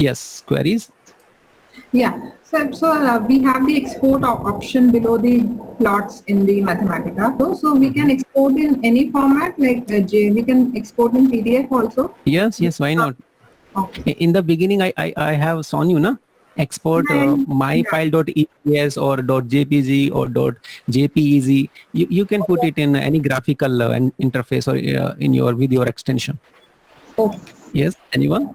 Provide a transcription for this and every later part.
Yes, queries. Yeah. So we have the export option below the plots in the Mathematica. So we can export in any format, like we can export in PDF also. Yes, yes, why not? Okay. In the beginning, I have shown you, na, export my Yeah. file.eps or .jpg or .jpeg. You can put it in any graphical interface or in your with your extension. Okay. Yes, anyone?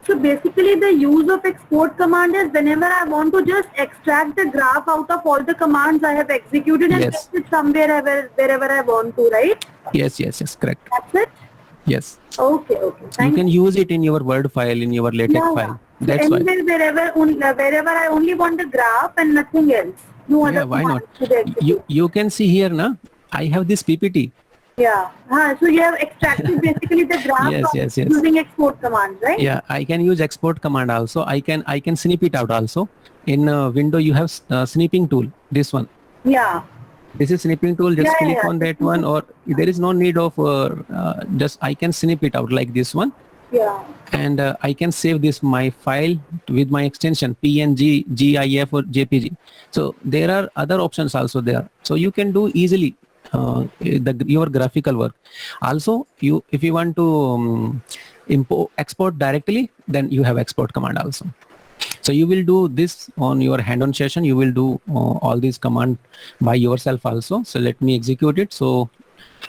So basically the use of export command is whenever I want to just extract the graph out of all the commands I have executed and Yes. place it somewhere wherever I want to, right? Yes, yes, yes, correct. That's it? Yes. Okay, okay. You Thank can use it in your Word file, in your LaTeX Yeah, file. So That's why. anywhere, wherever I only want the graph and nothing else. No other Yeah, why not? commands to be executed. You can see here, na, I have this PPT. Yeah. So you have extracted basically the graph Yes, yes, yes. using export commands, right? Yeah, I can use export command also. I can snip it out also. In window you have snipping tool, this one. Yeah. This is snipping tool, just Yeah, click yeah, on that one, or there is no need of just I can snip it out like this one. Yeah. And I can save this my file with my extension PNG, GIF or JPG. So there are other options also there. So you can do easily your graphical work. Also, if you want to export directly, then you have export command also. So you will do this on your hand-on session. You will do all these command by yourself also. So let me execute it. So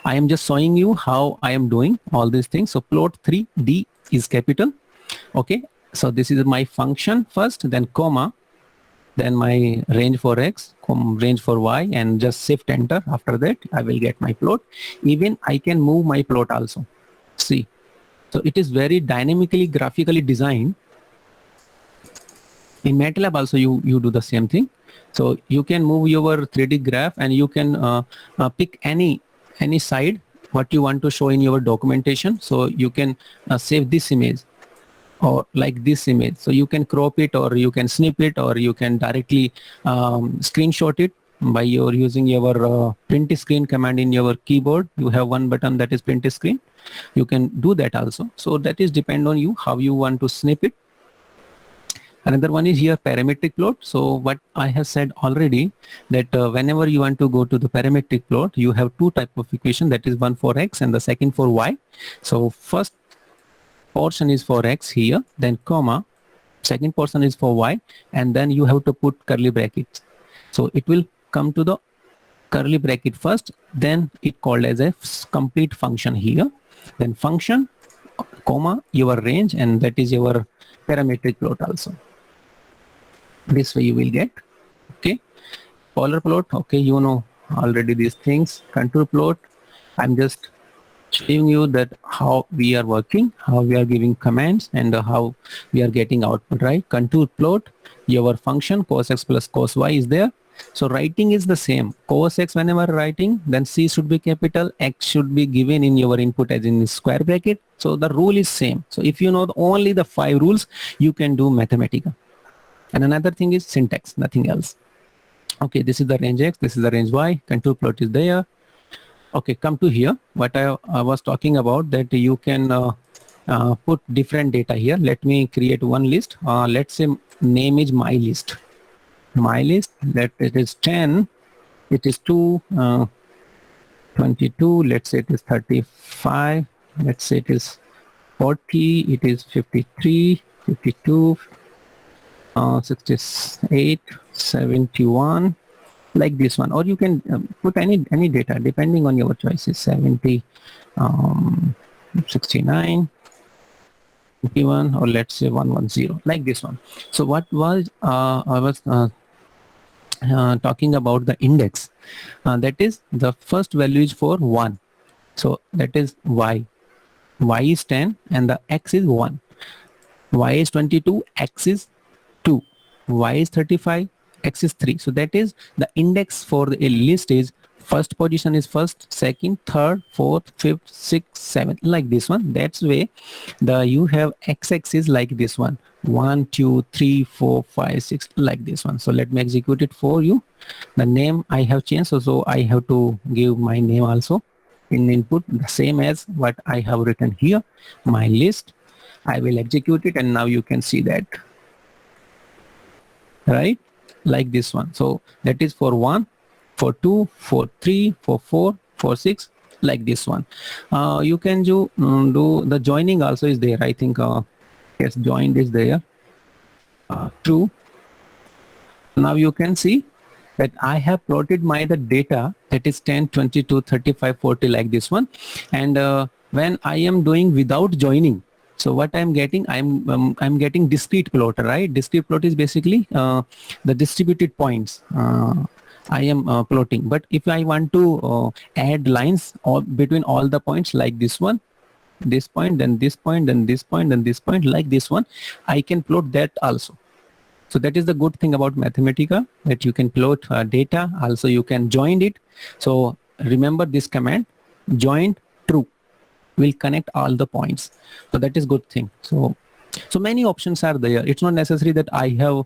I am just showing you how I am doing all these things. So plot 3D is capital. Okay. So this is my function first, then comma, then my range for X, range for Y, and just shift enter. After that, I will get my plot. Even I can move my plot also. See. So it is very dynamically, graphically designed. In MATLAB also you do the same thing. So you can move your 3D graph and you can pick any side what you want to show in your documentation. So you can save this image or like this image. So you can crop it or you can snip it or you can directly screenshot it by using your print screen command in your keyboard. You have one button that is print screen. You can do that also. So that is depend on you how you want to snip it. Another one is here parametric plot. So what I have said already that whenever you want to go to the parametric plot, you have two type of equation, that is one for X and the second for Y. So first portion is for X here, then comma, second portion is for Y, and then you have to put curly brackets. So it will come to the curly bracket first, then it called as a complete function here, then function, comma, your range, and that is your parametric plot also. This way you will get, okay, polar plot, okay, you know already these things, contour plot. I'm just showing you that how we are working, how we are giving commands, and how we are getting output, right? Contour plot, your function cos X plus cos Y is there. So writing is the same. Cos X whenever writing, then C should be capital, X should be given in your input as in square bracket. So the rule is same. So if you know only the 5 rules, you can do Mathematica. And another thing is syntax, nothing else. Okay, this is the range X, this is the range Y, contour plot is there. Okay, come to here. What I was talking about, that you can put different data here. Let me create one list. Let's say name is my list. My list, that it is 10, it is 2, 22, let's say it is 35, let's say it is 40, it is 53, 52, 68, 71, like this one, or you can put any data depending on your choices. 70, 69, 51, or let's say 110, like this one. So what was I was talking about the index, that is the first value is for 1, so that is Y is 10 and the X is 1, Y is 22, X is 2, Y is 35, X is 3. So that is the index for the list is first position is first, second, third, fourth, fifth, sixth, seventh, like this one. That's way you have x-axis like this one, 1, 2, 3, 4, 5, 6, like this one. So let me execute it for you. The name I have changed, so I have to give my name also in input, the same as what I have written here, my list. I will execute it and now you can see that right? Like this one. So that is for 1, for 2, for 3, for 4, for 6, like this one. You can do the joining also is there. I think yes, joined is there. True. Now you can see that I have plotted my the data that is 10, 22, 35, 40 like this one. And when I am doing without joining, so what I'm getting, I'm getting discrete plot, right? Discrete plot is basically the distributed points. I am plotting. But if I want to add lines between all the points like this one, this point, then this point, then this point, then this point, like this one, I can plot that also. So that is the good thing about Mathematica, that you can plot data. Also, you can join it. So remember this command, join true, will connect all the points. So that is good thing. So many options are there. It's not necessary that I have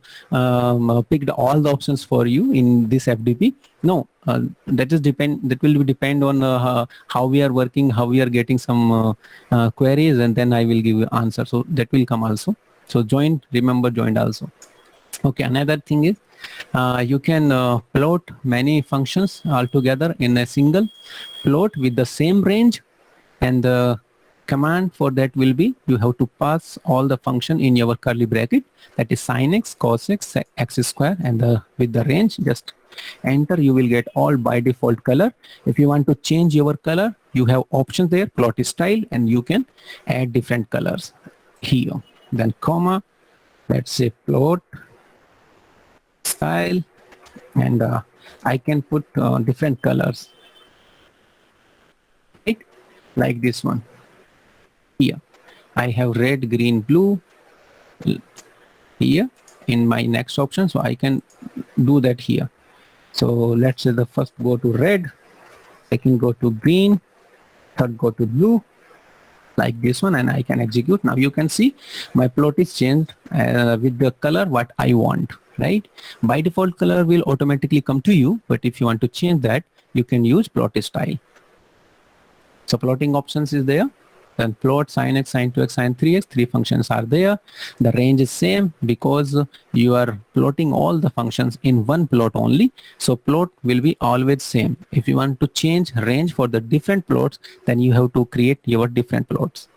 picked all the options for you in this FDP. No, that will depend on how we are working, how we are getting some queries, and then I will give you answer. So that will come also. So joined, remember joined also. Okay, another thing is you can plot many functions altogether in a single plot with the same range, and the command for that will be you have to pass all the function in your curly bracket, that is sin x, cos x, x square, and with the range just enter. You will get all by default color. If you want to change your color, you have options there, plot style, and you can add different colors here. Then comma, let's say plot style, and I can put different colors, right? Like this one. Here I have red, green, blue here in my next option, so I can do that here. So let's say the first go to red, second go to green, third go to blue, like this one, and I can execute. Now you can see my plot is changed with the color what I want, right? By default color will automatically come to you, but if you want to change that, you can use plot style. So plotting options is there. Then plot sin x, sin 2x, sin 3x, three functions are there. The range is same because you are plotting all the functions in one plot only. So plot will be always same. If you want to change range for the different plots, then you have to create your different plots.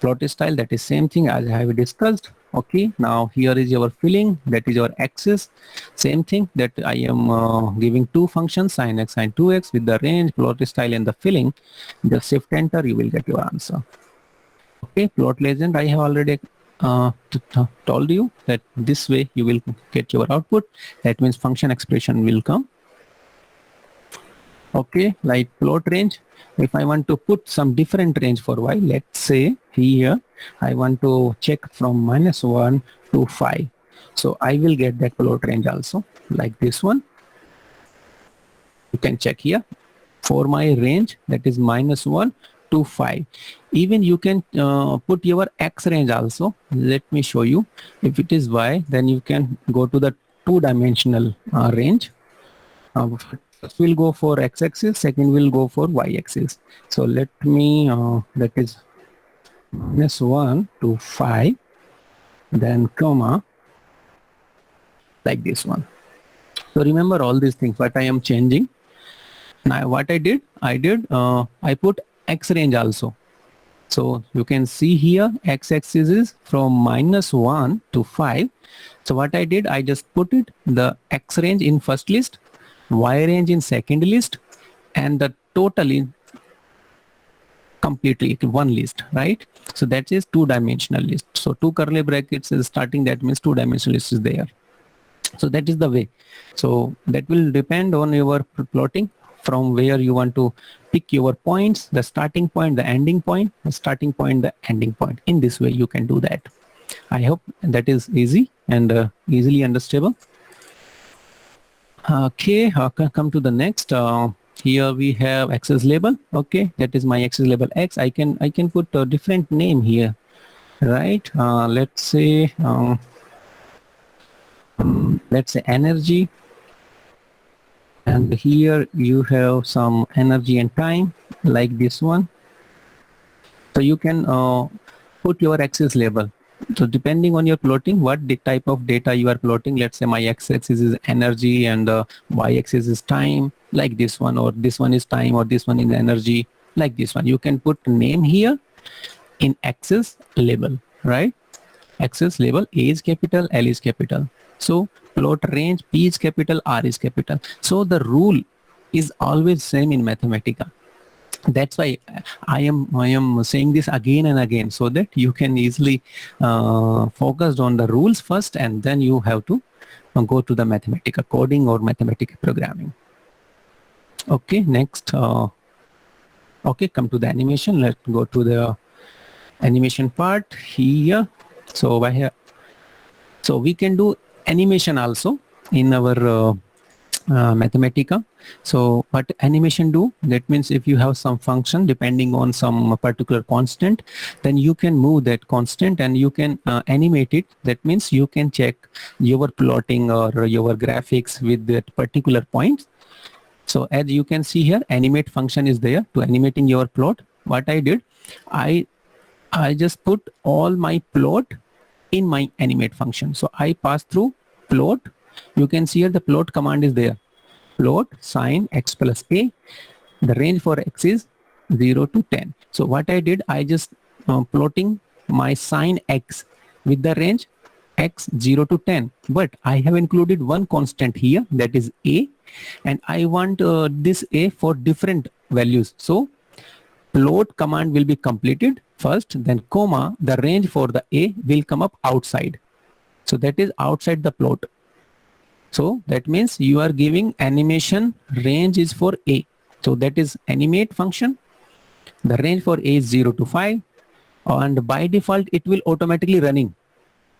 Plot style, that is same thing as I have discussed. Okay, now here is your filling, that is your axis. Same thing, that I am giving two functions, sin x, sin 2x, with the range, plot style, and the filling. Just shift enter, you will get your answer. Okay, plot legend, I have already told you that this way you will get your output. That means function expression will come. Okay, like plot range, if I want to put some different range for y, let's say here I want to check from -1 to 5. So I will get that plot range also, like this one. You can check here for my range, that is -1 to 5. Even you can put your x range also. Let me show you. If it is y, then you can go to the two-dimensional range. First we'll go for x-axis, second we'll go for y-axis. So let me, that is -1 to 5, then comma, like this one. So remember all these things, what I am changing. Now what I did, I put x range also. So you can see here, x-axis is from -1 to 5. So what I did, I just put it, the x range in first list, y range in second list, and the total in completely one list, right? So that is two-dimensional list. So two curly brackets is starting, that means two-dimensional list is there. So that is the way. So that will depend on your plotting, from where you want to pick your points, the starting point, the ending point, the starting point, the ending point. In this way you can do that. I hope that is easy and easily understandable. Okay, come to the next. Here we have axis label. Okay, that is my axis label x. I can put a different name here, right? Let's say energy, and here you have some energy and time, like this one. So you can put your axis label. So depending on your plotting, what the type of data you are plotting, let's say my x-axis is energy and y-axis is time, like this one, or this one is time, or this one is energy, like this one. You can put name here in axis label, right? Axis label, A is capital, L is capital. So plot range, P is capital, R is capital. So the rule is always same in Mathematica. That's why I am saying this again and again, so that you can easily focus on the rules first, and then you have to go to the Mathematica coding or Mathematica programming. Okay, next. Okay, come to the animation. Let's go to the animation part here. So we can do animation also in our Mathematica. So what animation do? That means if you have some function depending on some particular constant, then you can move that constant and you can animate it. That means you can check your plotting or your graphics with that particular point. So as you can see here, animate function is there to animating your plot. What I did, I just put all my plot in my animate function. So I pass through plot. You can see here the plot command is there. Plot sine x plus a. The range for x is 0 to 10. So what I did, I just plotting my sine x with the range x 0 to 10. But I have included one constant here, that is a, and I want this a for different values. So plot command will be completed first, then comma, the range for the a will come up outside. So that is outside the plot. So that means you are giving animation range is for a. So that is animate function. The range for a is 0 to 5, and by default it will automatically running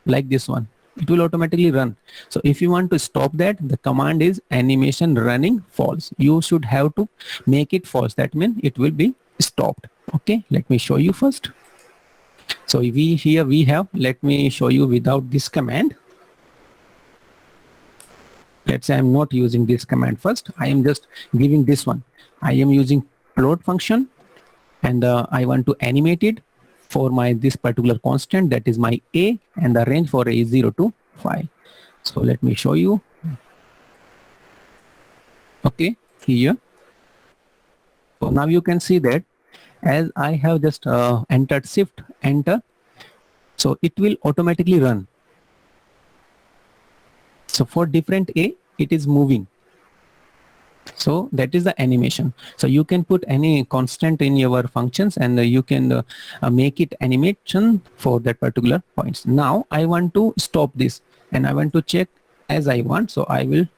like this one. It will automatically run. So if you want to stop that, the command is animation running false. You should have to make it false. That means it will be stopped. Okay, let me show you first. So we have, let me show you without this command. Let's say I'm not using this command first. I am just giving this one. I am using plot function, and I want to animate it for my this particular constant, that is my a, and the range for a is 0 to 5. So let me show you. Okay, here. So now you can see that as I have just entered shift enter, so it will automatically run. So for different a, it is moving. So that is the animation. So you can put any constant in your functions, and you can make it animation for that particular points. Now I want to stop this and I want to check as I want. So I will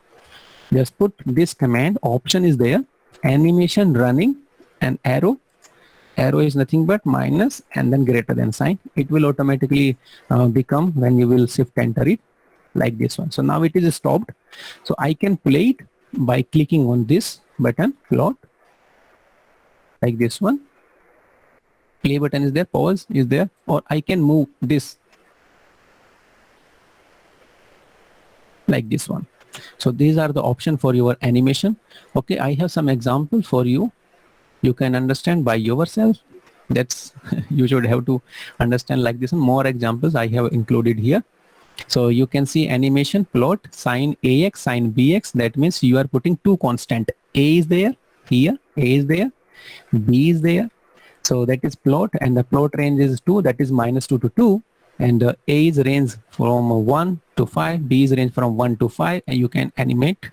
just put this command, option is there, animation running, and arrow. Arrow is nothing but minus and then greater than sign. It will automatically become when you will shift enter it like this one. So now it is stopped. So I can play it by clicking on this button, plot, like this one. Play button is there, pause is there, or I can move this like this one. So these are the options for your animation. Okay, I have some examples for you. You can understand by yourself. That's you should have to understand like this. More examples I have included here. So you can see animation plot sine ax, sine bx. That means you are putting two constant. A is there here, A is there, B is there. So that is plot, and the plot range is 2. That is minus 2 to 2. And A is range from 1 to 5. B is range from 1 to 5. And you can animate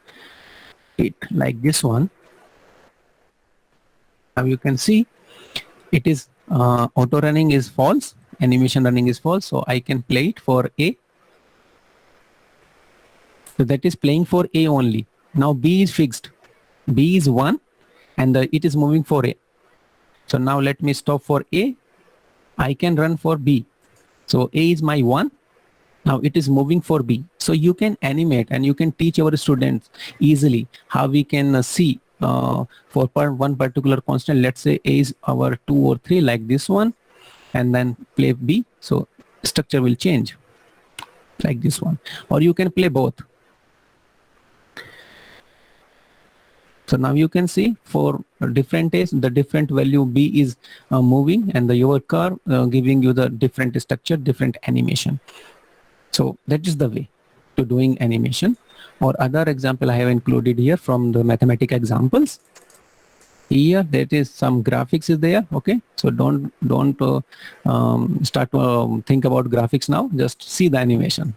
it like this one. Now you can see it is auto running is false. Animation running is false. So I can play it for A. So that is playing for A only. Now B is fixed. B is 1 and it is moving for A. So now let me stop for A. I can run for B. So A is my 1. Now it is moving for B. So you can animate and you can teach our students easily how we can see for one particular constant. Let's say A is our 2 or 3 like this one, and then play B. So structure will change like this one, or you can play both. So now you can see for different A's, the different value B is moving, and your curve giving you the different structure, different animation. So that is the way to doing animation. Or other example I have included here from the mathematical examples. Here that is some graphics is there. Okay, so don't start to think about graphics now. Just see the animation.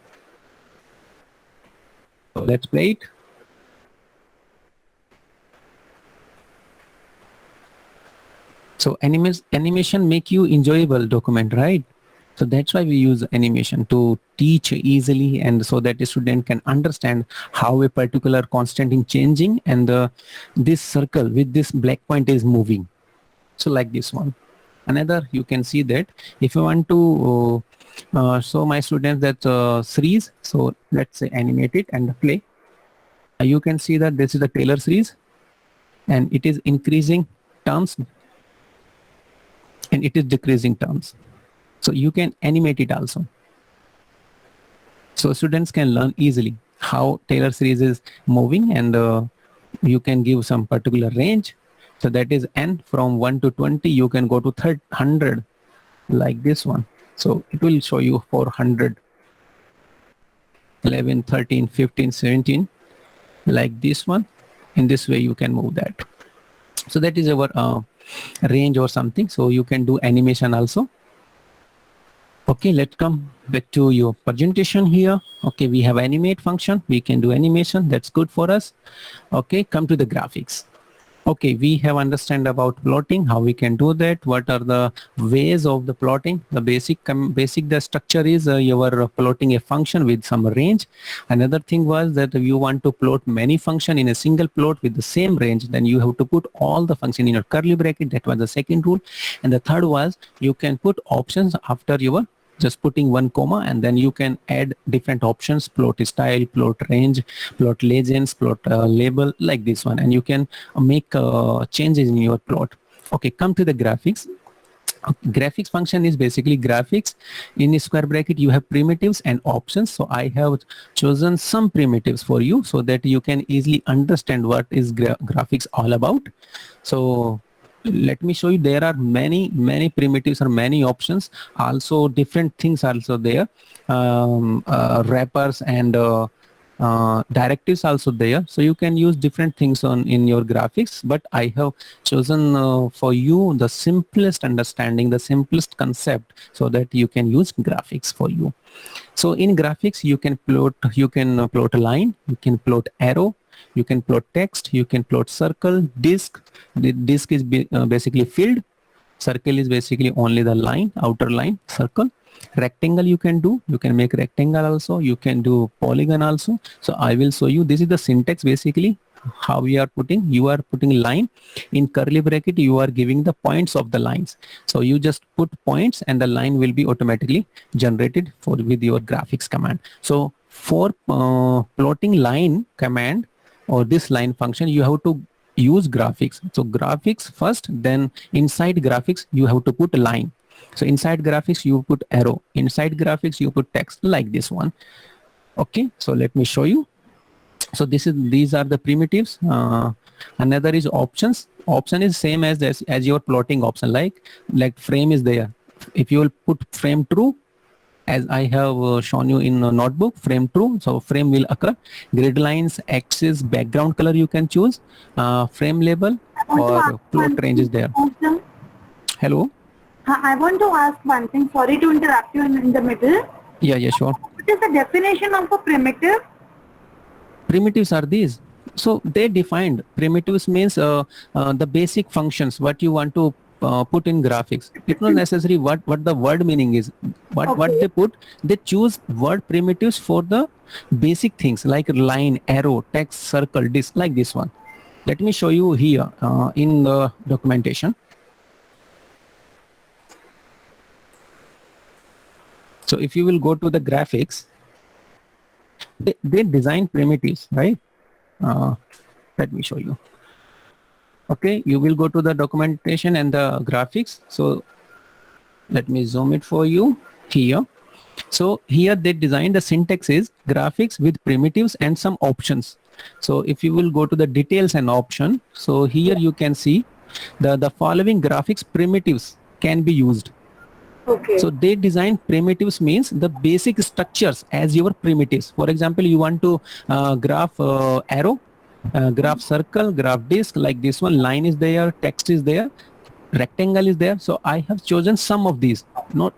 So let's play it. So animation make you enjoyable document, right? So that's why we use animation to teach easily, and so that the student can understand how a particular constant is changing, and this circle with this black point is moving. So like this one. Another, you can see that if you want to show my students that series, so let's say animate it and play. You can see that this is the Taylor series, and it is increasing terms and it is decreasing terms. So you can animate it also. So students can learn easily how Taylor series is moving, and you can give some particular range. So that is n from 1 to 20. You can go to 100 like this one. So it will show you 400, 11, 13, 15, 17 like this one. In this way you can move that. So that is our range or something. So you can do animation also. Okay, let's come back to your presentation here. Okay, we have animate function. We can do animation. That's good for us. Okay, come to the graphics. Okay, we have understand about plotting, how we can do that. What are the ways of the plotting? The basic the structure is you are plotting a function with some range. Another thing was that if you want to plot many function in a single plot with the same range, then you have to put all the function in your curly bracket. That was the second rule. And the third was you can put options after your just putting one comma, and then you can add different options: plot style, plot range, plot legends, plot label, like this one, and you can make changes in your plot. Okay, come to the graphics. Graphics function is basically graphics. In a square bracket you have primitives and options. So I have chosen some primitives for you so that you can easily understand what is graphics all about. So let me show you. There are many primitives or many options, also different things also there, wrappers and directives also there. So you can use different things in your graphics, but I have chosen for you the simplest understanding, the simplest concept, so that you can use graphics for you. So in graphics you can plot a line, you can plot arrow, you can plot text, you can plot circle, disk. The disk is basically filled. Circle is basically only the line, outer line, circle. Rectangle you can make rectangle also. You can do polygon also. So I will show you. This is the syntax basically, how we are putting. You are putting line in curly bracket. You are giving the points of the lines. So you just put points and the line will be automatically generated with your graphics command. So for plotting line command, or this line function, you have to use graphics. So graphics first, then inside graphics you have to put a line. So inside graphics you put arrow, inside graphics you put text, like this one. Okay, so let me show you. So these are the primitives. Another is options. Option is same as your plotting option, like frame is there. If you will put frame true, as I have shown you in a notebook, frame true, so frame will occur. Grid lines, axis, background color you can choose, frame label, or plot range is there. Hello? I want to ask one thing. Sorry to interrupt you in the middle. Yeah, sure. What is the definition of a primitive? Primitives are these. So they defined primitives means the basic functions what you want to put in graphics. It's not necessary what the word meaning is. What they put, they choose word primitives for the basic things like line, arrow, text, circle, disk, like this one. Let me show you here in the documentation. So if you will go to the graphics, they design primitives, right? Let me show you. Okay, you will go to the documentation and the graphics. So let me zoom it for you here. So here they designed the syntax is graphics with primitives and some options. So if you will go to the details and option, so here you can see the following graphics primitives can be used. Okay. So they design primitives means the basic structures as your primitives. For example, you want to graph arrow, graph circle, graph disk, like this one, line is there, text is there, rectangle is there. So I have chosen some of these.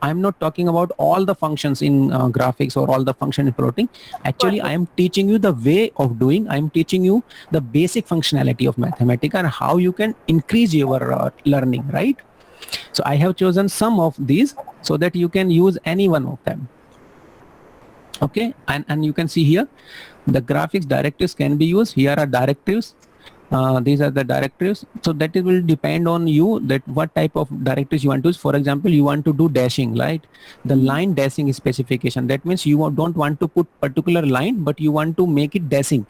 I'm not talking about all the functions in graphics or all the function in plotting. Actually, I am teaching you the way of doing. I am teaching you the basic functionality of Mathematica and how you can increase your learning, right? So I have chosen some of these so that you can use any one of them. Okay, and you can see here the graphics directives can be used. Here are directives. These are the directives. So that it will depend on you that what type of directives you want to use. For example, you want to do dashing, right? The line dashing specification. That means you don't want to put particular line, but you want to make it dashing,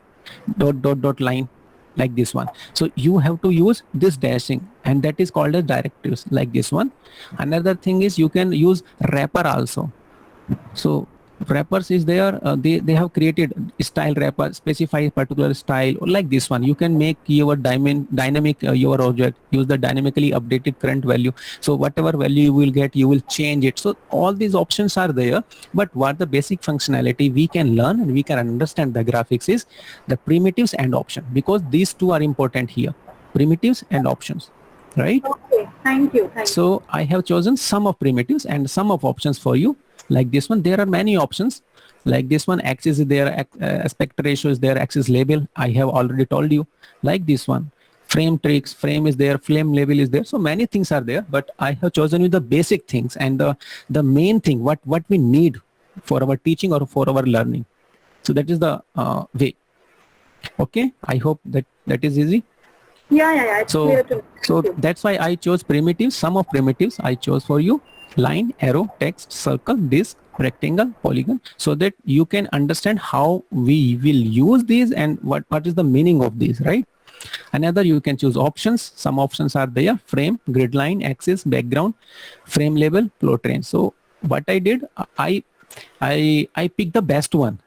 dot dot dot line, like this one. So you have to use this dashing, and that is called as directives, like this one. Another thing is you can use wrapper also. So wrappers is there, they have created style wrapper, specify particular style, or like this one. You can make your dynamic your object, use the dynamically updated current value. So whatever value you will get, you will change it. So all these options are there, but what the basic functionality we can learn and we can understand the graphics is the primitives and option, because these two are important here, primitives and options, right? Okay, thank you. So I have chosen some of primitives and some of options for you. Like this one, there are many options. Like this one, axis is there, aspect ratio is there, axis label, I have already told you. Like this one, frame tricks, frame is there, frame label is there. So many things are there, but I have chosen you the basic things and the main thing, what we need for our teaching or for our learning. So that is the way. Okay, I hope that is easy. Yeah. It's clear to me. So that's why I chose primitives. Some of primitives I chose for you: line, arrow, text, circle, disk, rectangle, polygon, so that you can understand how we will use these and what is the meaning of these, right? Another, you can choose options. Some options are there: frame, grid line, axis, background, frame label, plot range. So what I did, I picked the best one.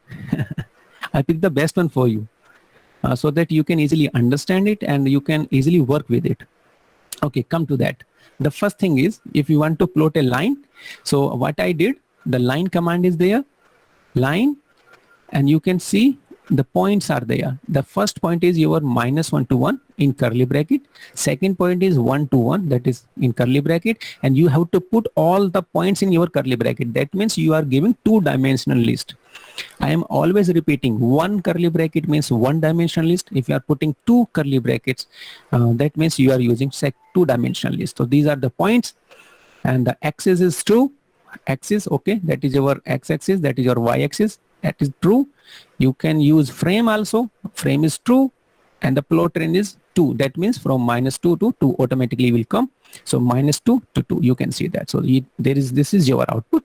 I picked the best one for you. So that you can easily understand it and you can easily work with it. Okay, come to that. The first thing is, if you want to plot a line, so what I did, the line command is there, line, and you can see the points are there. The first point is your -1 to 1 in curly bracket. Second point is 1 to 1, that is in curly bracket, and you have to put all the points in your curly bracket. That means you are giving two-dimensional list. I am always repeating, one curly bracket means one-dimensional list. If you are putting two curly brackets, that means you are using two-dimensional list. So these are the points, and the axis is true. Axis, okay, that is your x-axis, that is your y-axis, that is true. You can use frame also. Frame is true, and the plot range is 2. That means from -2 to 2 automatically will come. So -2 to 2, you can see that. So this is your output.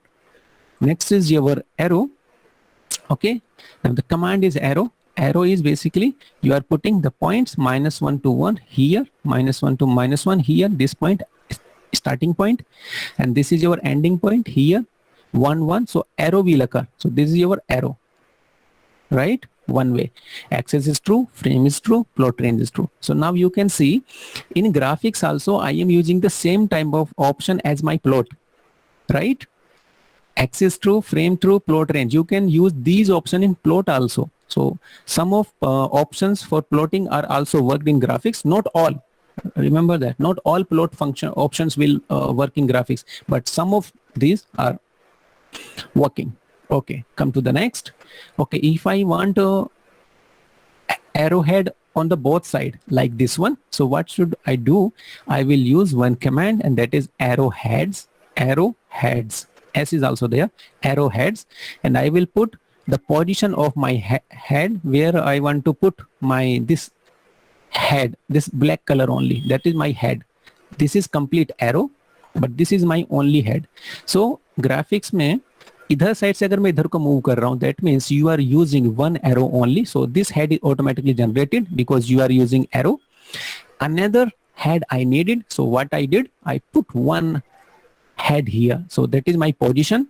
Next is your arrow. Okay, now the command is arrow. Arrow is basically you are putting the points -1 to 1 here, -1 to -1 here, this point starting point, and this is your ending point here, 1 1. So arrow will occur. So this is your arrow, right? One way. Axis is true, frame is true, plot range is true. So now you can see in graphics also I am using the same type of option as my plot, right? Axis true, frame true, plot range. You can use these options in plot also. So some of options for plotting are also worked in graphics, not all. Remember that not all plot function options will work in graphics, but some of these are working. Okay, come to the next. Okay, if I want a arrowhead on the both side like this one, so what should I do? I will use one command, and that is arrowheads. Arrowheads. S is also there. Arrowheads, and I will put the position of my head where I want to put my this head, this black color only. That is my head. This is complete arrow, but this is my only head. So graphics में इधर side से अगर मैं इधर को move कर रहा हूँ, that means you are using one arrow only. So this head is automatically generated because you are using arrow. Another head I needed. So what I did, I put one head here. So that is my position.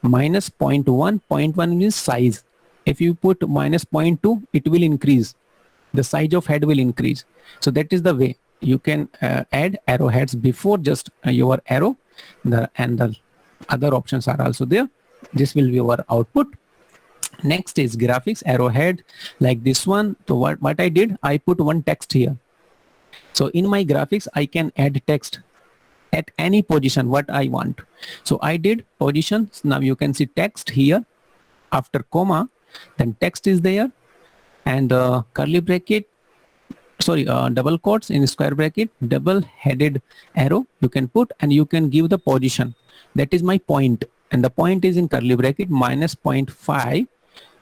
-0.1. 0.1 is size. If you put -0.2, it will increase. the size of head will increase. So that is the way you can add arrowheads before just your arrow. And the other options are also there. This will be your output. Next is graphics, arrowhead like this one. So what I did, I put one text here. So in my graphics, I can add text at any position what I want. So I did positions. Now you can see text here after comma, then text is there, and curly bracket, sorry, double quotes in square bracket, double headed arrow you can put, and you can give the position. That is my point, and the point is in curly bracket minus 0.5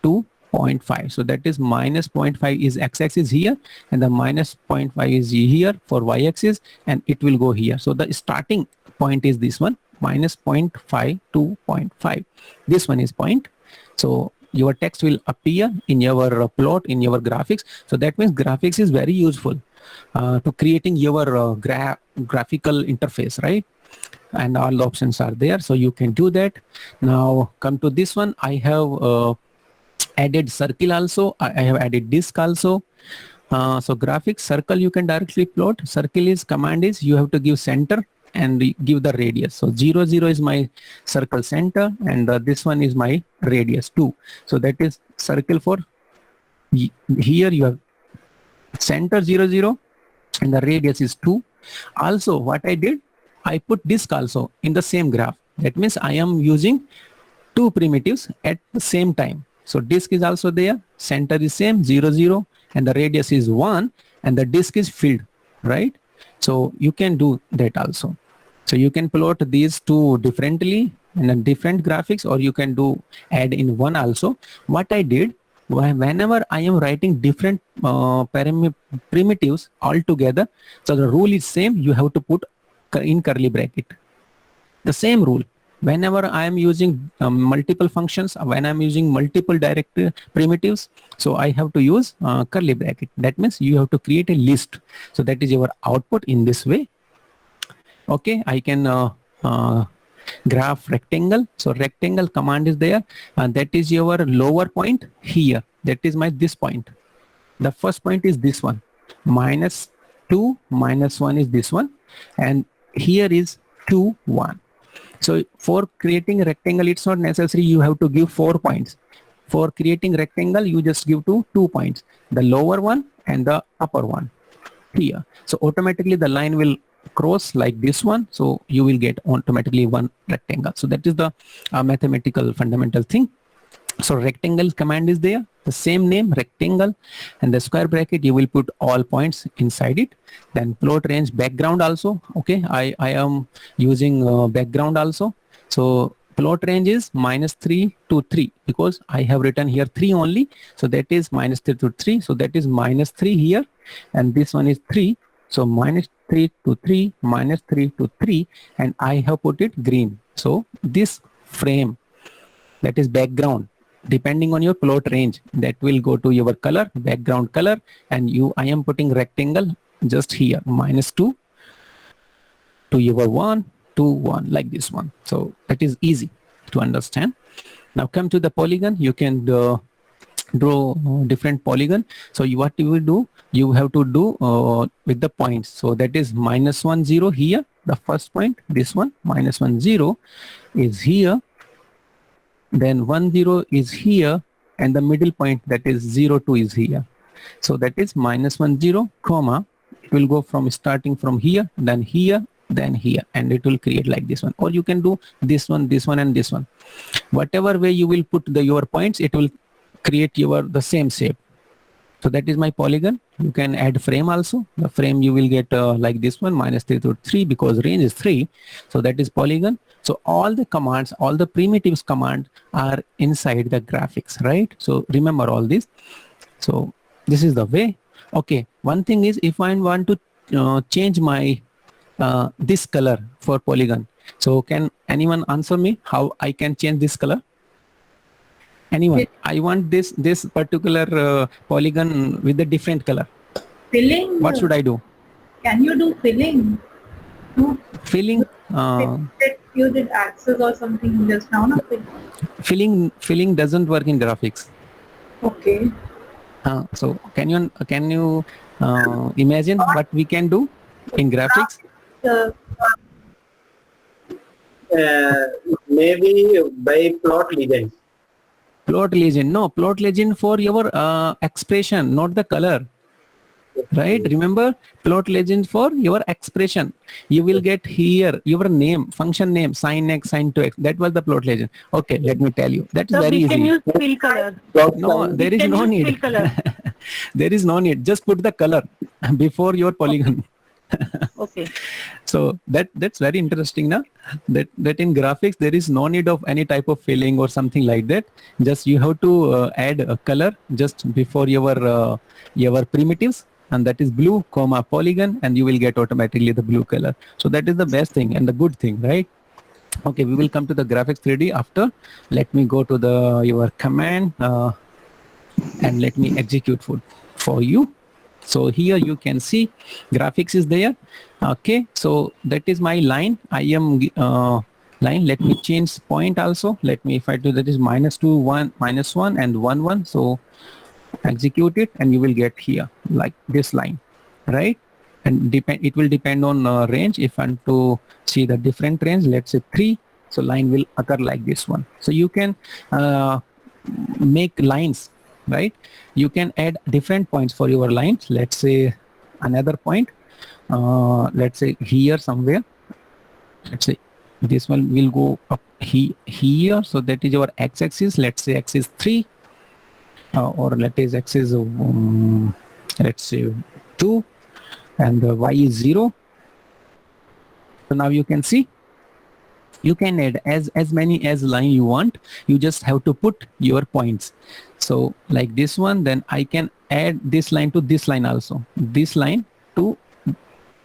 to 0.5. So that is minus 0.5 is x-axis here, and the minus 0.5 is here for y-axis, and it will go here. So the starting point is this one, minus 0.5 to 0.5. This one is point. So your text will appear in your plot, in your graphics. So that means graphics is very useful to creating your graphical interface, right? And all the options are there, so you can do that. Now come to this one. I have added circle also. I have added disk also. So graphics, circle you can directly plot. Circle is command is you have to give center and give the radius. So 0, 0 is my circle center, and this one is my radius 2. So that is circle for here you have center 0, 0, and the radius is 2. Also what I did, I put disk also in the same graph. That means I am using two primitives at the same time. So disk is also there, center is same 0, 0, and the radius is 1, and the disk is filled, right? So you can do that also. So you can plot these two differently in a different graphics, or you can do add in one also. What I did, whenever I am writing different primitives all together, so the rule is same, you have to put in curly bracket. The same rule. Whenever I am using multiple functions, when I am using multiple direct primitives, so I have to use curly bracket. That means you have to create a list. So that is your output in this way. Okay, I can graph rectangle. So rectangle command is there, and that is your lower point here. That is this point. The first point is this one. Minus 2, minus 1 is this one, and here is 2, 1. So for creating a rectangle, it's not necessary you have to give 4 points. For creating rectangle, you just give 2 points, the lower one and the upper one here. So automatically the line will cross like this one. So you will get automatically one rectangle. So that is the mathematical fundamental thing. So rectangle command is there, the same name, rectangle, and the square bracket, you will put all points inside it. Then plot range background also. Okay, I am using background also. So plot range is -3 to 3, because I have written here 3 only. So that is -3 to 3. So that is -3 here, and this one is 3. So -3 to 3, -3 to 3, and I have put it green. So this frame, that is background, depending on your plot range, that will go to your color, background color, and I am putting rectangle just here, -2 to your 1 to 1, like this one. So that is easy to understand. Now come to the polygon. You can draw different polygon. So what you will do, you have to do with the points. So that is -1, 0 here, the first point, this one, -1, 0 is here. Then 1, 0 is here, and the middle point, that is 0, 2 is here. So that is -1, 0, comma, it will go from starting from here, then here, then here, and it will create like this one. Or you can do this one, and this one. Whatever way you will put your points, it will create the same shape. So that is my polygon. You can add frame also. The frame you will get like this one, -3 to 3, because range is 3. So that is polygon. So all the commands, all the primitives command are inside the graphics, right? So remember all this. So this is the way. Okay, one thing is, if I want to change my this color for polygon, so can anyone answer me how I can change this color? Anyone? I want this particular polygon with a different color. Filling. What should I do? Can you do filling? Filling. You did access or something just now, no? Filling doesn't work in graphics. Okay. So can you imagine what we can do in graphics? Uh, Maybe by plot legend. Plot legend? No, plot legend for your expression, not the color. Right? Remember, plot legend for your expression. You will get here your name, function name, sin x, sin 2x. That was the plot legend. Okay, let me tell you. That is so very we can easy. use fill color. No, there is can no use need. fill color. There is no need. Just put the color before your polygon. Okay. So that's very interesting now, that in graphics there is no need of any type of filling or something like that. Just you have to add a color just before your primitives, and that is blue comma polygon, and you will get automatically the blue color. So that is the best thing and the good thing, right? Okay, we will come to the graphics 3D after. Let me go to the your command and let me execute for you. So here you can see graphics is there. Okay, so that is my line. I am line. Let me change point also. Let me, if I do that is -2, 1, -1 and 1, 1. So execute it and you will get here like this line, right? And it will depend on range. If I want to see the different range, let's say 3. So line will occur like this one. So you can make lines, right? You can add different points for your lines. Let's say another point, let's say here somewhere. Let's say this one will go up here. So that is your x-axis. Let's say axis 3, or let us axis let's say 2, and the y is 0. So now you can see you can add as many as line you want. You just have to put your points. So like this one, then I can add this line to this line also, this line to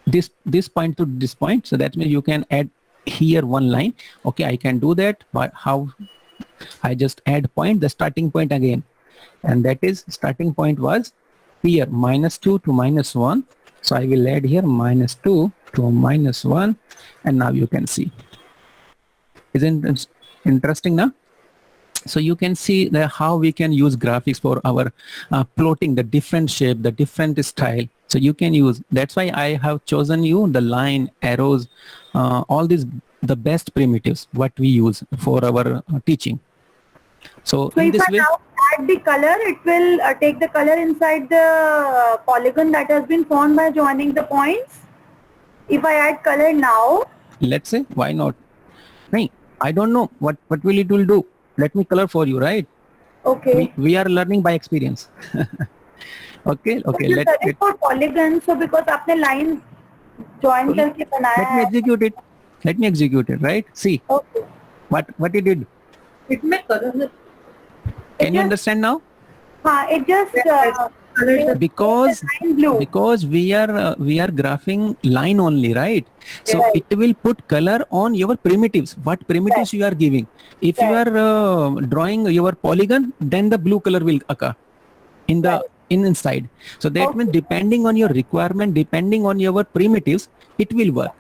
this point to this point. So that means you can add here one line. Okay, I can do that. But how? I just add point, the starting point again, and that is starting point was here -2 to -1. So I will add here -2 to -1, and now you can see. Isn't it interesting now? So you can see how we can use graphics for our plotting the different shape, the different style. So you can use, that's why I have chosen you the line, arrows, all these, the best primitives, what we use for our teaching. So in if this I way, now add the color, it will take the color inside the polygon that has been formed by joining the points. If I add color now, let's say, why not? Hey, I don't know what will it will do. Let me color for you, right? okay. We are learning by experience. Okay, So you studied for polygon, so because आपने line join करके बनाया let me है. execute it. Let me execute it, right? See Okay. what it did. इसमें color. Can you understand now? हाँ, it just Because line blue. because we are graphing line only, right? So Right. it will put color on your primitives. What primitives you are giving? If you are drawing your polygon, then the blue color will occur in the inside. So that means depending on your requirement, depending on your primitives, it will work.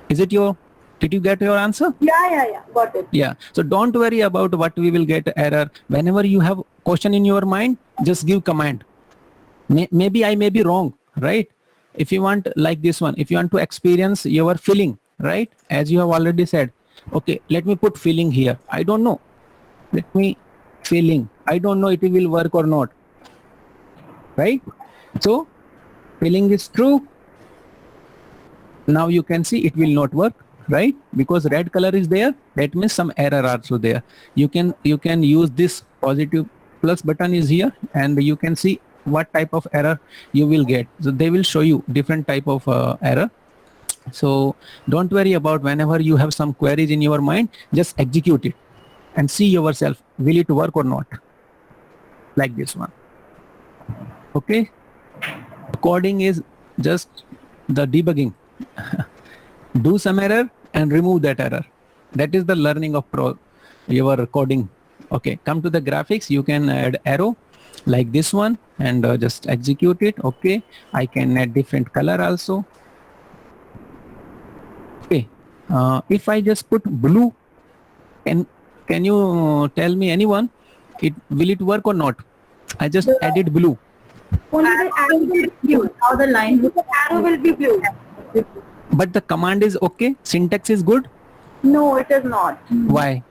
Is it your? Did you get your answer? Yeah, got it. Yeah. So don't worry about what we will get error. Whenever you have question in your mind, just give command. Maybe I may be wrong, right? If you want like this one, if you want to experience your feeling, right? As you have already said, okay, let me put feeling here. I don't know. Let me feeling. I don't know it will work or not. Right? So feeling is true. Now you can see it will not work, right? Because red color is there, that means some error also there. You can use this positive plus button is here, and you can see what type of error you will get. So they will show you different type of error. So don't worry about whenever you have some queries in your mind, just execute it and see yourself, will it work or not? Like this one. Okay. Coding is just the debugging. Do some error and remove that error. That is the learning of your coding. Okay, come to the graphics. You can add arrow like this one and just execute it. Okay, I can add different color also. Okay, if I just put blue, can you tell me anyone, will it work or not? I just added blue. Only the arrow will be blue. Now the line, the arrow will be blue. But the command is okay. Syntax is good. No, it is not. Why?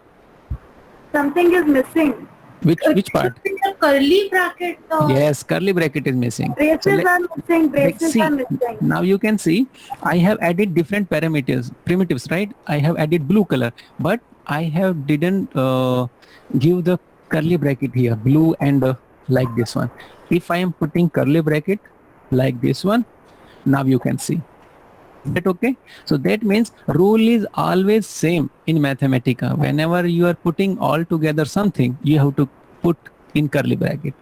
Something is missing. Which part? The curly bracket. Yes, curly bracket is missing. Braces So are missing. Braces see, are missing. now you can see I have added different primitives, right? I have added blue color, but I have didn't give the curly bracket here, blue and like this one. If I am putting curly bracket like this one, now you can see that. Okay, so that means rule is always same in Mathematica. Whenever you are putting all together something, you have to put in curly bracket.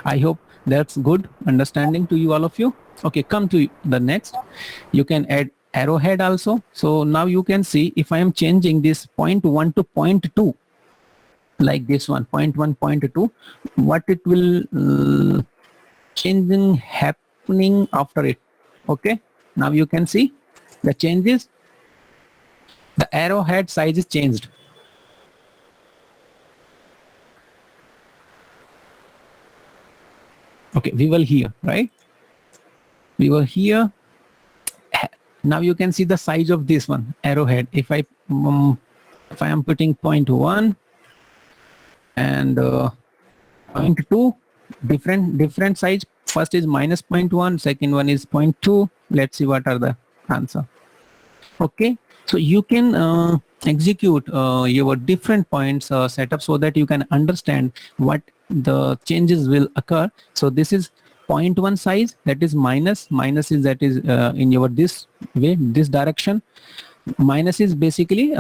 I hope that's good understanding to you, all of you. Okay, come to the next. You can add arrowhead also. So now you can see if I am changing this 0.1 to 0.2 like this one, 0.1, 0.2, what it will changing happening after it. Okay, now you can see the changes. The arrowhead size is changed. Okay, we were here, right? We were here. Now you can see the size of this one, arrowhead. If I am putting 0.1 and 0.2, different size. First is minus 0.1, second one is 0.2. Let's see what are the answer. Okay, so you can execute your different points setup so that you can understand what the changes will occur. So this is 0.1 size, that is minus is that is in your this way, this direction. Minus is basically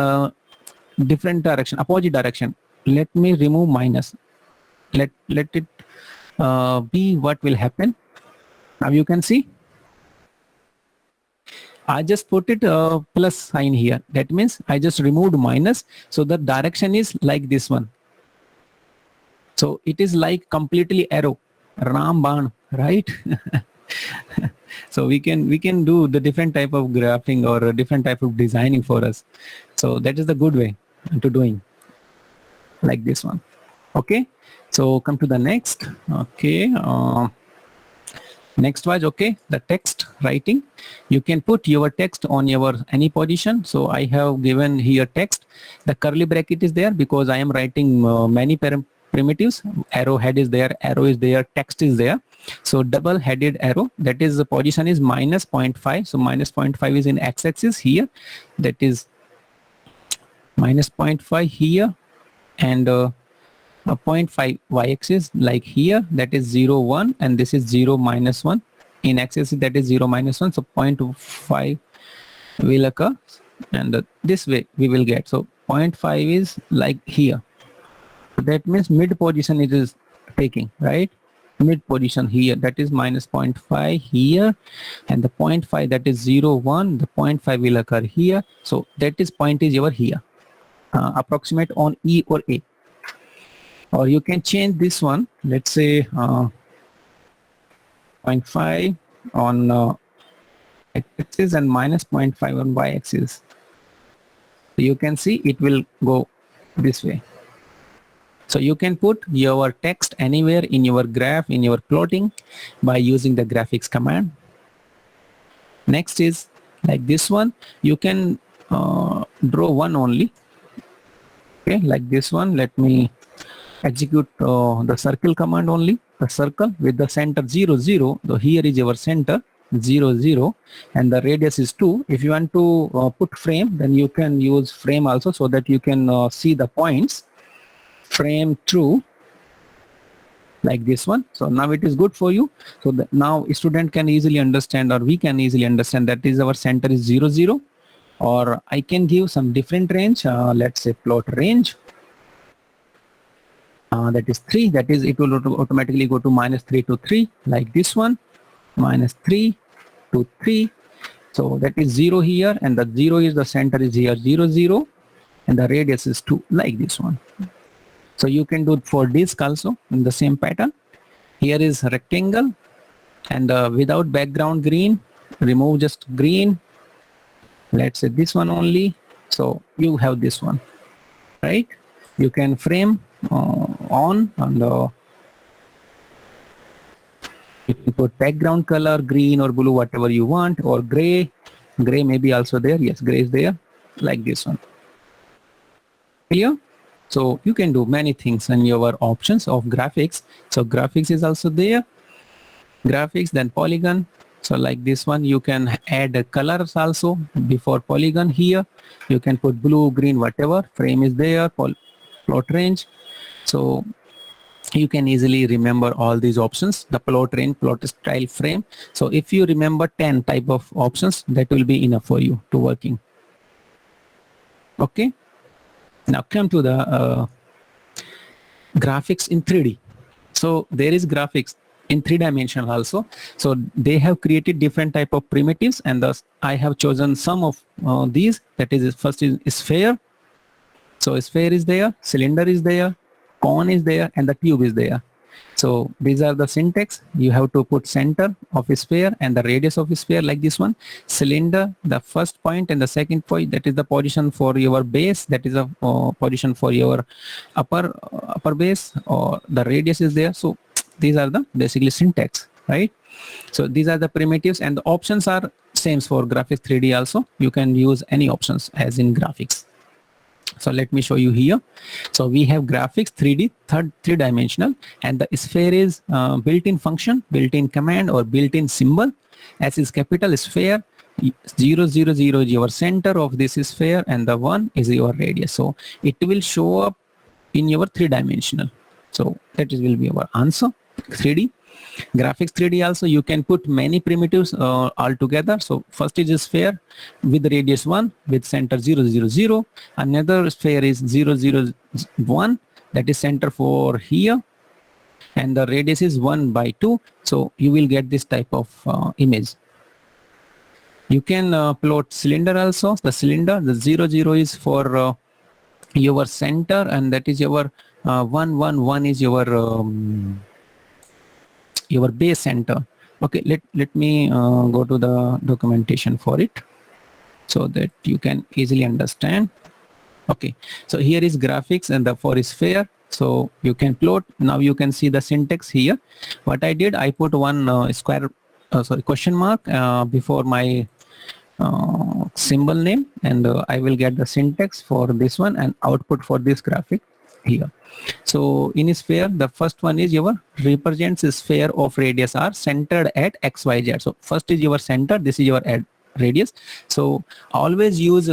different direction, opposite direction. Let me remove minus. Let it be what will happen. Now you can see I just put it plus sign here. That means I just removed minus, so the direction is like this one. So it is like completely arrow, Ramban, right? So we can do the different type of graphing or a different type of designing for us. So that is the good way to doing like this one. Okay, so come to the next. Okay, next was okay, the text writing. You can put your text on your any position. So I have given here text. The curly bracket is there because I am writing many primitives. Arrowhead is there, arrow is there, text is there. So double headed arrow, that is the position is minus 0.5. So minus 0.5 is in x-axis here. That is minus 0.5 here, and 0.5 y-axis like here, that is 0, 1, and this is 0, minus 1. In x-axis that is 0, minus 1. So 0.5 will occur, and this way we will get. So 0.5 is like here. That means mid position it is taking, right? Mid position here, that is minus 0.5 here, and the 0.5 that is 0, 1, the 0.5 will occur here. So that is point is over here, approximate on E or A. Or you can change this one, let's say 0.5 on x-axis and minus 0.5 on y-axis. So you can see it will go this way. So you can put your text anywhere in your graph, in your plotting, by using the graphics command. Next is like this one. You can draw one only. Okay, like this one. Let me execute the circle command only. The circle with the center 0, 0. So here is your center 0, 0, and the radius is 2. If you want to put frame, then you can use frame also, so that you can see the points. Frame true, like this one. So now it is good for you. So now a student can easily understand, or we can easily understand, that is our center is 0, 0. Or I can give some different range. Let's say plot range. That is 3. That is, it will automatically go to minus 3 to 3, like this one. Minus 3 to 3. So that is 0 here, and the 0 is the center is here 0, 0, and the radius is 2, like this one. So you can do for disk also in the same pattern. Here is rectangle, and without background green, remove just green. Let's say this one only. So you have this one, right? You can frame on, and You can put background color, green or blue, whatever you want, or gray. Gray may be also there. Yes, gray is there, like this one. Clear? So you can do many things in your options of graphics. So graphics is also there. Graphics, then polygon. So like this one, you can add colors also before polygon here. You can put blue, green, whatever. Frame is there, plot range. So you can easily remember all these options, the plot range, plot style, frame. So if you remember 10 type of options, that will be enough for you to working. Okay. Now come to the graphics in 3D. So there is graphics in 3-dimensional also. So they have created different type of primitives, and thus I have chosen some of these. That is, first is sphere. So sphere is there, cylinder is there, cone is there, and the tube is there. So these are the syntax. You have to put center of a sphere and the radius of a sphere, like this one. Cylinder, the first point and the second point, that is the position for your base. That is a position for your upper base, or the radius is there. So these are the basically syntax, right? So these are the primitives, and the options are same for graphics 3D also. You can use any options as in graphics. So let me show you here. So we have graphics 3D, three-dimensional, and the sphere is built-in function, built-in command, or built-in symbol. S is capital sphere. 0, 0, 0 is your center of this sphere, and the 1 is your radius. So it will show up in your 3-dimensional. So that will be our answer. 3D. Graphics 3D also, you can put many primitives all together. So first is a sphere with radius 1 with center 0, 0, 0. Another sphere is 0, 0, 1, that is center for here, and the radius is 1 by 2. So you will get this type of image. You can plot cylinder also. The cylinder, the 0, 0 is for your center, and that is your 1, 1, 1 is your base center. Okay, let me go to the documentation for it so that you can easily understand. Okay, so here is graphics and the for sphere. So you can plot. Now you can see the syntax here. What I did, I put one question mark before my symbol name, and I will get the syntax for this one and output for this graphic here. So in a sphere, the first one is your represents a sphere of radius r centered at XYZ. So first is your center, this is your radius. So always use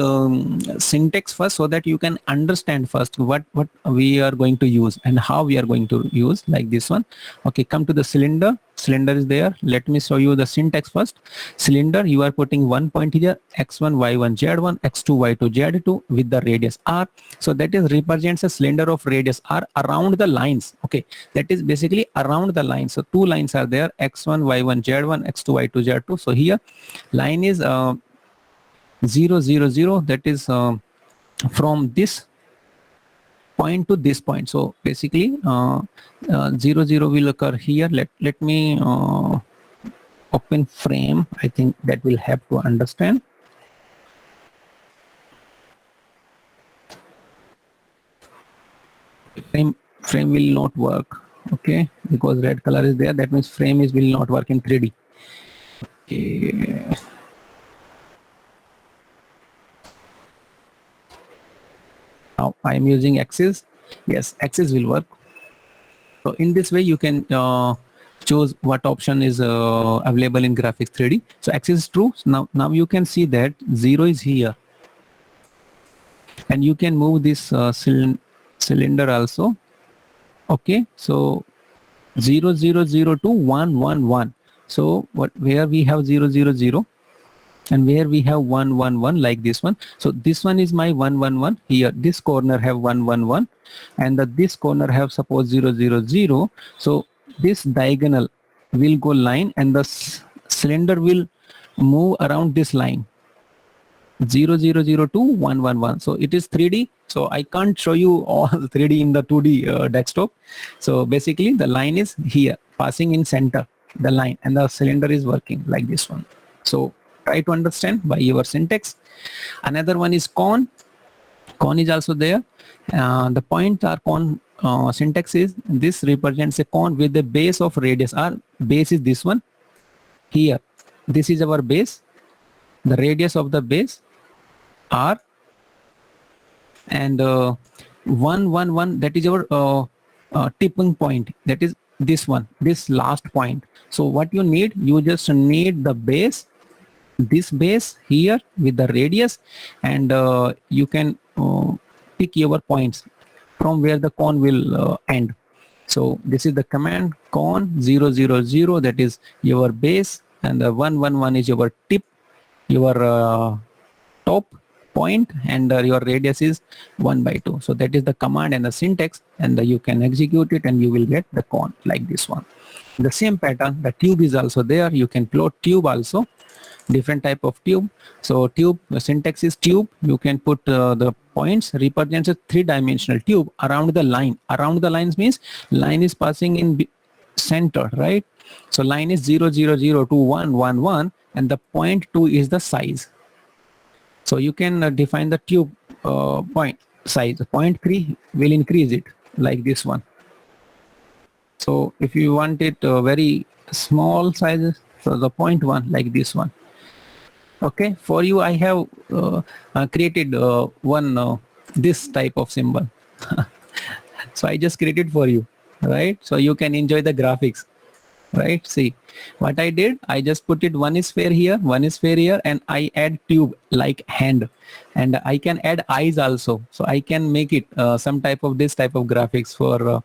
syntax first, so that you can understand first what we are going to use and how we are going to use, like this one. Okay, come to the cylinder. Cylinder is there. Let me show you the syntax first. Cylinder, you are putting one point here, x1, y1, z1, x2, y2, z2 with the radius r. So that is represents a cylinder of radius r around the lines. Okay, that is basically around the line. So two lines are there, x1, y1, z1, x2, y2, z2. So here line is 0, 0, 0. That is from this point to this point. So basically 0, 0 will occur here. Let me open frame. I think that will help to understand. Frame will not work, okay, because red color is there. That means frame will not work in 3D. Okay. Now I am using axis. Yes, axis will work. So in this way you can choose what option is available in graphics 3D. So axis is true. So now you can see that 0 is here, and you can move this cylinder also. Okay, so 0, 0, 0 to 1, 1, 1. So where we have 0, 0, 0 and where we have 1, 1, 1, like this one. So this one is my 1, 1, 1. Here this corner have 1, 1, 1, and this corner have suppose 0, 0, 0. So this diagonal will go line, and the cylinder will move around this line 0, 0, 0 to 1, 1, 1. So it is 3D. So I can't show you all 3D in the 2D desktop. So basically the line is here passing in center, the line, and the cylinder is working like this one. So try to understand by your syntax. Another one is cone. Cone is also there. The points are cone syntax is this represents a cone with the base of radius. Our base is this one here. This is our base. The radius of the base r, and 1 1 1, that is our tipping point, that is this one, this last point. So what you need, you just need the base, this base here with the radius, and you can pick your points from where the cone will end. So this is the command cone 0 0 0, that is your base, and the 1 1 1 is your tip, your top point, and your radius is 1 by 2. So that is the command and the syntax, and you can execute it and you will get the cone like this one. The same pattern, the tube is also there. You can plot tube also, different type of tube. So tube, the syntax is tube. You can put the points, represents a 3-dimensional tube around the line. Around the lines means line is passing in center, right? So line is 0 0 0 to 1 1 1, and the point 2 is the size. So you can define the tube point size. Point 3 will increase it like this one. So if you want it very small sizes, so the point 1 like this one. Okay, for you I have created one this type of symbol. So I just created for you, right? So you can enjoy the graphics. Right, see what I did, I just put it one sphere here, one sphere here, and I add tube like hand, and I can add eyes also. So I can make it some type of this type of graphics for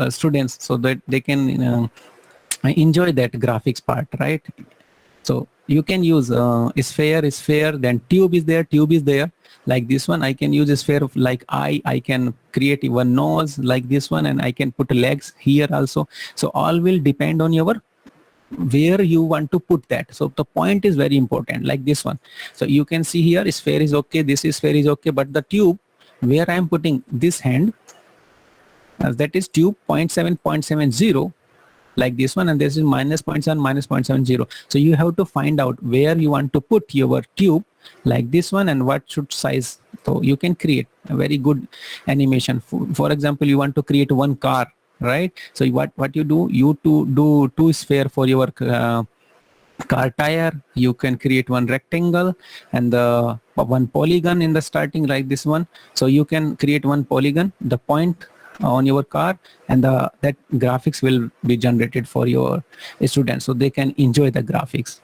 students, so that they can enjoy that graphics part, right? So you can use sphere, then tube is there like this one. I can use a sphere of like eye. I can create one nose like this one, and I can put legs here also. So all will depend on your where you want to put that. So the point is very important, like this one. So you can see here sphere is okay, this is sphere is okay, but the tube where I am putting this hand, that is tube 0.7 0.70 like this one, and this is minus 0.7 minus 0.70. So you have to find out where you want to put your tube like this one, and what should size. So you can create a very good animation. For example, you want to create one car, right? So what you do, you do two sphere for your car tire. You can create one rectangle and one polygon in the starting like this one. So you can create one polygon, the point on your car, and that graphics will be generated for your students, so they can enjoy the graphics.